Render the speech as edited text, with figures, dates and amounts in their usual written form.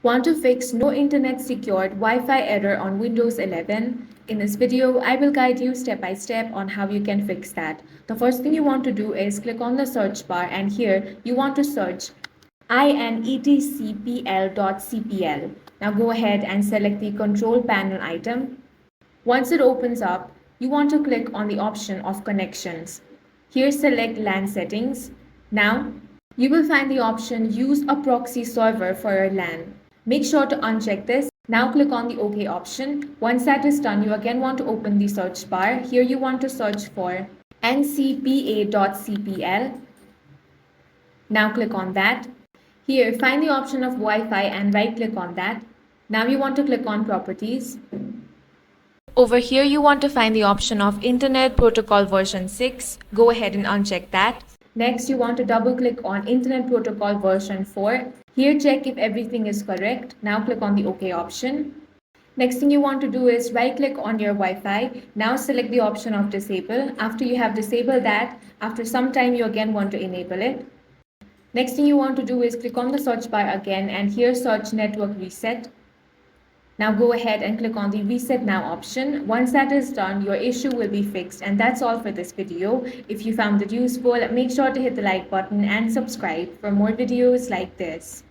Want to fix no internet secured Wi-Fi error on Windows 11? In this video, I will guide you step by step on how you can fix that. The first thing you want to do is click on the search bar, and here you want to search inetcpl.cpl. Now go ahead and select the control panel item. Once it opens up, you want to click on the option of connections. Here select LAN settings. Now you will find the option use a proxy server for your LAN. Make sure to uncheck this. Now click on the OK option. Once that is done, you again want to open the search bar. Here you want to search for ncpa.cpl. Now click on that. Here find the option of Wi-Fi and right click on that. Now you want to click on properties. Over here you want to find the option of Internet Protocol version 6. Go ahead and uncheck that. Next, you want to double click on Internet Protocol version 4. Here check if everything is correct. Now click on the OK option. Next thing you want to do is right click on your Wi-Fi. Now select the option of disable. After you have disabled that, after some time you again want to enable it. Next thing you want to do is click on the search bar again and here search network reset. Now go ahead and click on the reset now option. Once that is done, your issue will be fixed, and that's all for this video. If you found it useful, make sure to hit the like button and subscribe for more videos like this.